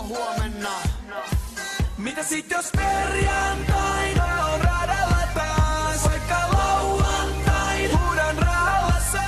huomenna. Mitä sit jos perjantaina on radalla taas? Vaikka lauantain huudan rallassa.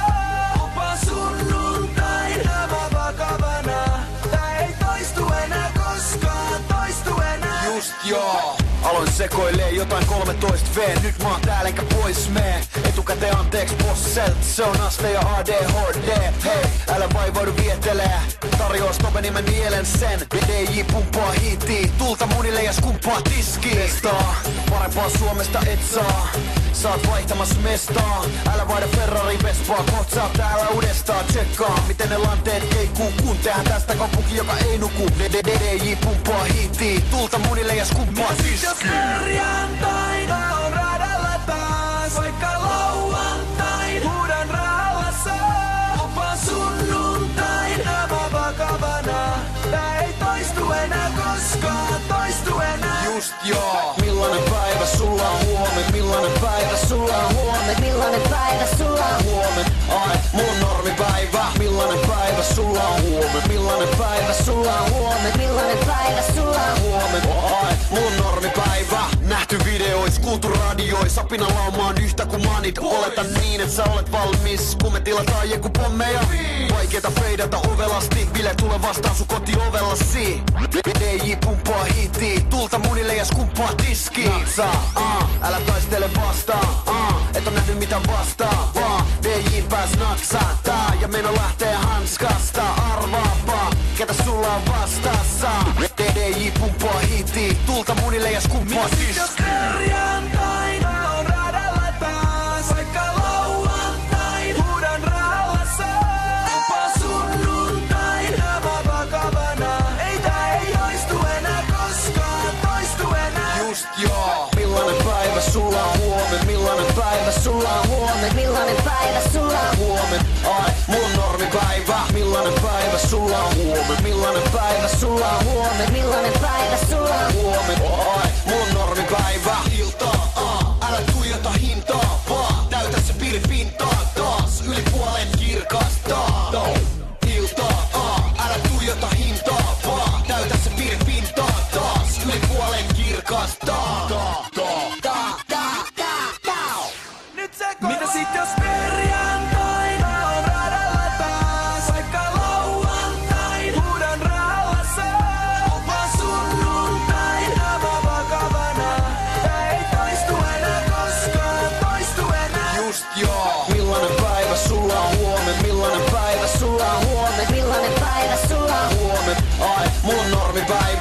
Lupaan sunnuntaina mä vakavana. Tää ei toistu enää koskaan, toistu enää. Just joo. Aloin sekoilee jotain 13V. Nyt mä oon täällä enkä pois mee. Etukäteen anteeksi bosselt. Se on aste ja ADHD. Hei, älä vaivaudu vietelee. Tarjoaa stopeni mä nielen sen. DJ pumppaa hiittii. Tulta munille ja skumppaa tiskiin. Testaa, parempaa Suomesta et saa. Saat vaihtamassa mestaa. Älä vaihda Ferrari Vespaa. Koht sä oot täällä uudestaan. Tsekkaa miten ne lanteet keikkuu. Kun tehdään tästä kaupunki joka ei nuku. DJ pumppaa hiittii. Tulta munille ja skumppaa tiskiin. Jos perjantaina on radalla taas, vaikka lauantain huudan rallassa. Lupaan sunnuntaina mä vakavana. Tää ei toistu enää koskaan, toistu enää. Just joo. Millainen päivä sulla on huomen? Millainen päivä sulla on huomen? Millainen päivä sulla on Huomen, ai, mun normipäivä. Millainen päivä sulla on huomen? Millainen päivä sulla on huomen? Millainen päivä sulla on Huomen, ai, mun normipäivä. Nähty videois, kuultu radiois. Apina laumaan yhtä kuin manit. Oletan niin, et sä olet valmis. Kun me tilataan jeku pommeja. Vaikeeta feidata ovelasti. Bile tule vastaan sun kotiovellasi. DJ pumppaa hiittii. Tulta munille ja skumppaa tiskiin. Natsaa, älä taistele vastaan. Et on nähnyt mitä vastaa. Vaan DJ pääs naksahtaa. Ja meno lähtee hanskasta. Arvaapa, ketä sulla on vastassa. DJ pumppaa hiittii. Tulta munille ja skumppaa tiskiin. Jos perjantaina on radalla taas, vaikka lauantain huudan rallassa. Lupaan sunnuntaina mä vakavana. Ei tää ei toistu enää koskaan, toistu enää. Just joo. Millainen päivä sulla on huomen? Millainen päivä sulla on huomen? Millainen päivä sulla on Huomen, ai, mun normipäivä. Millainen päivä sulla on huomen? Millainen päivä sulla on huomen? Millainen päivä sulla on Huomen, ai, mun normipäivä. Iltaa, älä tuijota hintaa, vaan täytä se piripintaa taas. Yli puolen kirkastaa. Iltaa, älä tuijota hintaa, vaan täytä se piripintaa taas. Yli puolen kirkastaa. Nyt se mitä sit jos perjantaina on radalla taas, vaikka lauantain huudan rallassa. Lupaan sunnuntaina mä vakavana. Tää ei toistu enää koskaan, toistu enää. Just joo. Millainen päivä sulla on huomen? Millainen päivä sulla on huomen? Millainen päivä sulla on Huomen, ai, mun normipäivä.